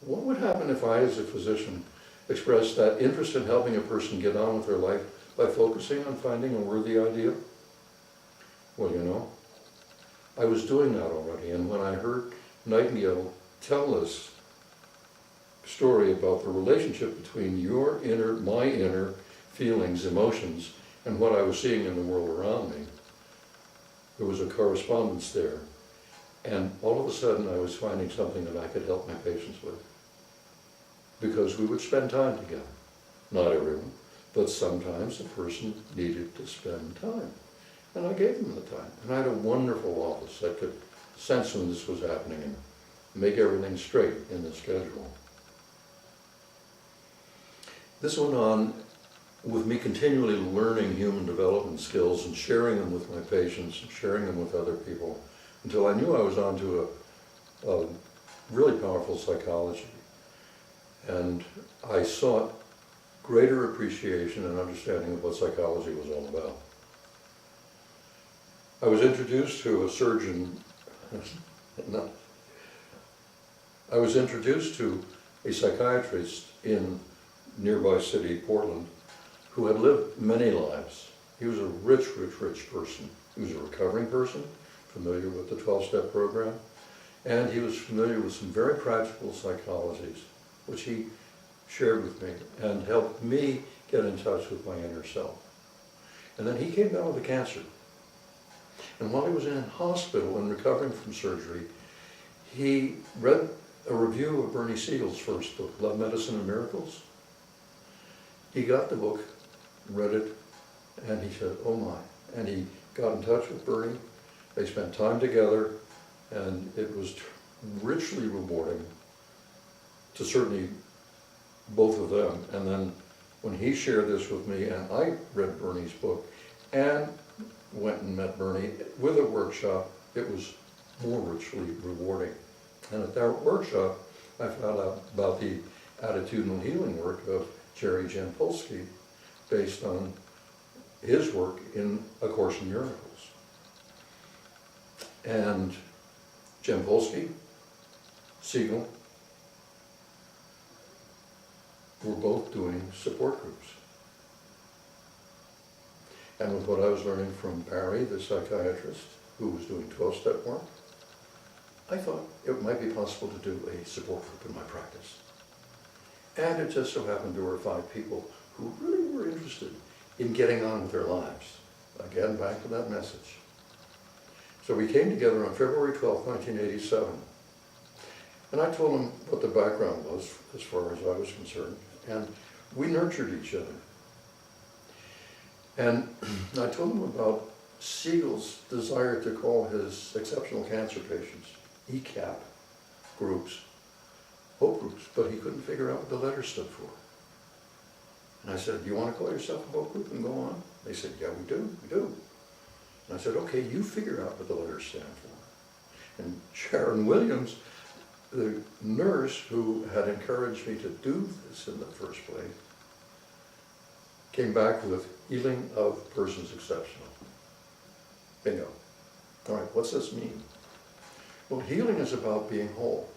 what would happen if I, as a physician, expressed that interest in helping a person get on with their life by focusing on finding a worthy ideal? Well, you know, I was doing that already, and when I heard Nightingale tell this story about the relationship between my inner feelings, emotions, and what I was seeing in the world around me, there was a correspondence there. And all of a sudden I was finding something that I could help my patients with. Because we would spend time together. Not everyone, but sometimes the person needed to spend time. And I gave them the time. And I had a wonderful office that could sense when this was happening and make everything straight in the schedule. This went on with me continually learning human development skills and sharing them with my patients and sharing them with other people until I knew I was onto a really powerful psychology. And I sought greater appreciation and understanding of what psychology was all about. I was introduced to a surgeon, I was introduced to a psychiatrist in nearby city, Portland, who had lived many lives. He was a rich, rich, rich person. He was a recovering person, familiar with the 12-step program, and he was familiar with some very practical psychologies, which he shared with me and helped me get in touch with my inner self. And then he came down with a cancer. And while he was in hospital and recovering from surgery, he read a review of Bernie Siegel's first book, Love, Medicine, and Miracles. He got the book, read it, and he said, oh my. And he got in touch with Bernie. They spent time together, and it was richly rewarding to certainly both of them. And then when he shared this with me, and I read Bernie's book, and went and met Bernie with a workshop, it was more richly rewarding. And at that workshop, I found out about the attitudinal healing work of Jerry Jampolsky, based on his work in A Course in Miracles. And Jampolsky, Siegel, were both doing support groups. And with what I was learning from Barry, the psychiatrist, who was doing 12-step work, I thought it might be possible to do a support group in my practice. And it just so happened there were 5 people who really were interested in getting on with their lives. Again, back to that message. So we came together on February 12, 1987. And I told them what the background was, as far as I was concerned. And we nurtured each other. And I told them about Siegel's desire to call his exceptional cancer patients ECAP groups, hope groups, but he couldn't figure out what the letters stood for. And I said, do you want to call yourself a hope group and go on? They said, yeah, we do. And I said, okay, you figure out what the letters stand for. And Sharon Williams, the nurse who had encouraged me to do this in the first place, came back with healing of persons exceptional. Bingo. All right, what's this mean? Well, healing is about being whole.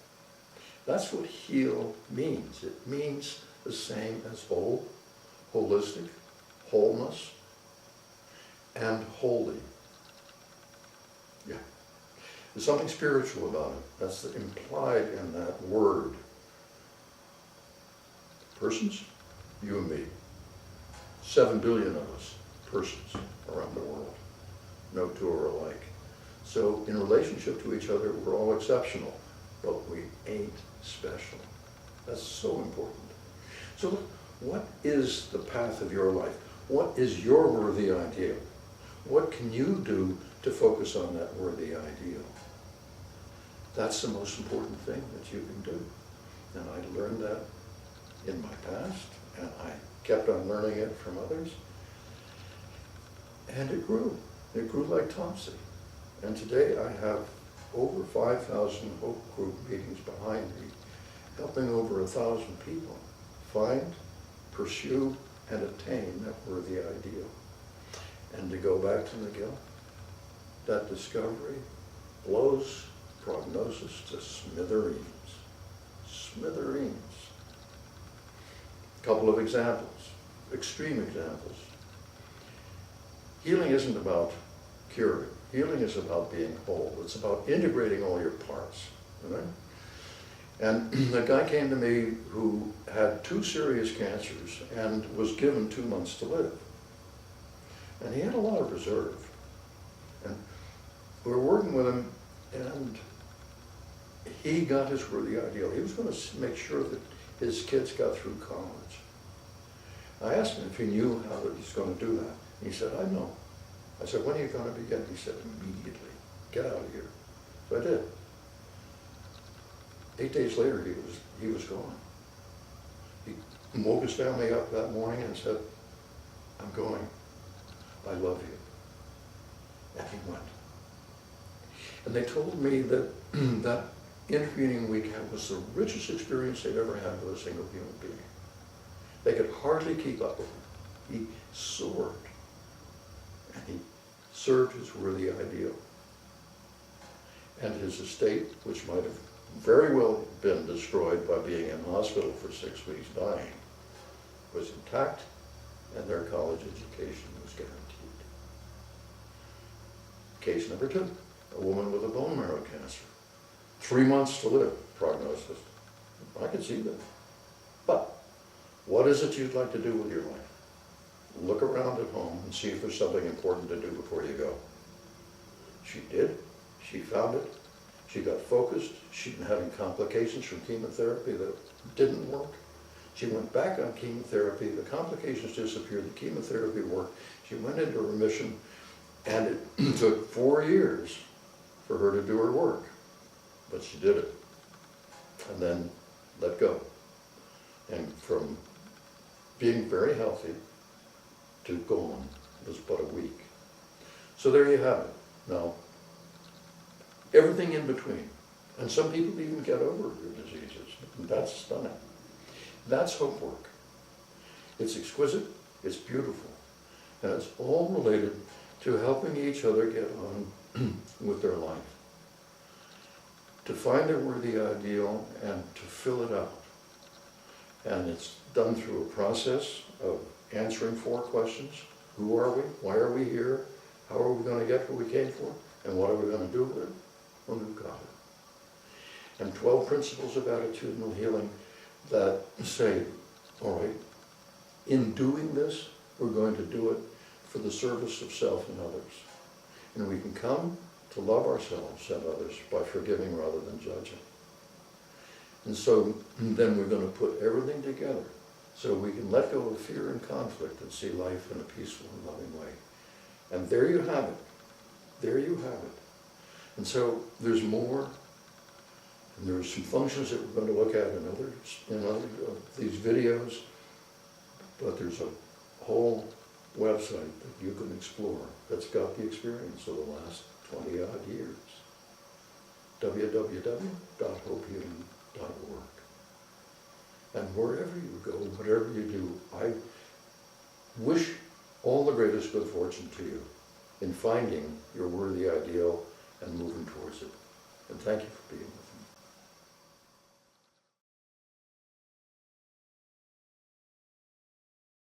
That's what heal means. It means the same as whole, holistic, wholeness, and holy. Yeah. There's something spiritual about it. That's implied in that word. Persons, you and me. 7 billion of us, persons around the world. No two are alike. So in relationship to each other, we're all exceptional, but we ain't special. That's so important. So look, what is the path of your life? What is your worthy ideal? What can you do to focus on that worthy ideal? That's the most important thing that you can do. And I learned that in my past, and I kept on learning it from others. And it grew. It grew like Topsy. And today I have over 5,000 Hope Group meetings behind me, helping over 1,000 people find, pursue, and attain that worthy ideal. And to go back to McGill, that discovery blows prognosis to smithereens. smithereens. A couple of examples, extreme examples. Healing isn't about curing. Healing is about being whole. It's about integrating all your parts, right? And a guy came to me who had 2 serious cancers and was given 2 months to live. And he had a lot of reserve. And we were working with him, and he got his worthy ideal. He was going to make sure that his kids got through college. I asked him if he knew how that he's going to do that. He said, I know. I said, when are you going to begin? He said, immediately. Get out of here. So I did. 8 days later, he was gone. He woke his family up that morning and said, I'm going. I love you. And he went. And they told me that that intervening weekend was the richest experience they'd ever had with a single human being. They could hardly keep up with him. He soared. And he served his worthy ideal. And his estate, which might have very well been destroyed by being in hospital for 6 weeks dying, was intact, and their college education was guaranteed. Case number 2, a woman with a bone marrow cancer. 3 months to live, prognosis. I could see that. But what is it you'd like to do with your life? Look around at home and see if there's something important to do before you go. She did. She found it. She got focused. She'd been having complications from chemotherapy that didn't work. She went back on chemotherapy. The complications disappeared. The chemotherapy worked. She went into remission, and it took 4 years for her to do her work. But she did it. And then let go. And from being very healthy to gone was but a week. So there you have it. Now, everything in between. And some people even get over their diseases. That's stunning. That's hope work. It's exquisite, it's beautiful, and it's all related to helping each other get on with their life. To find a worthy ideal and to fill it out. And it's done through a process of answering 4 questions. Who are we? Why are we here? How are we going to get what we came for? And what are we going to do with it when we've got it? And 12 principles of attitudinal healing that say, all right, in doing this, we're going to do it for the service of self and others. And we can come to love ourselves and others by forgiving rather than judging. And so then we're going to put everything together so we can let go of fear and conflict and see life in a peaceful and loving way. And there you have it. There you have it. And so there's more, and there's some functions that we're going to look at in other of these videos, but there's a whole website that you can explore that's got the experience of the last 20-odd years. www.hopehealing.org. And wherever you go, whatever you do, I wish all the greatest good fortune to you in finding your worthy ideal and moving towards it. And thank you for being with us.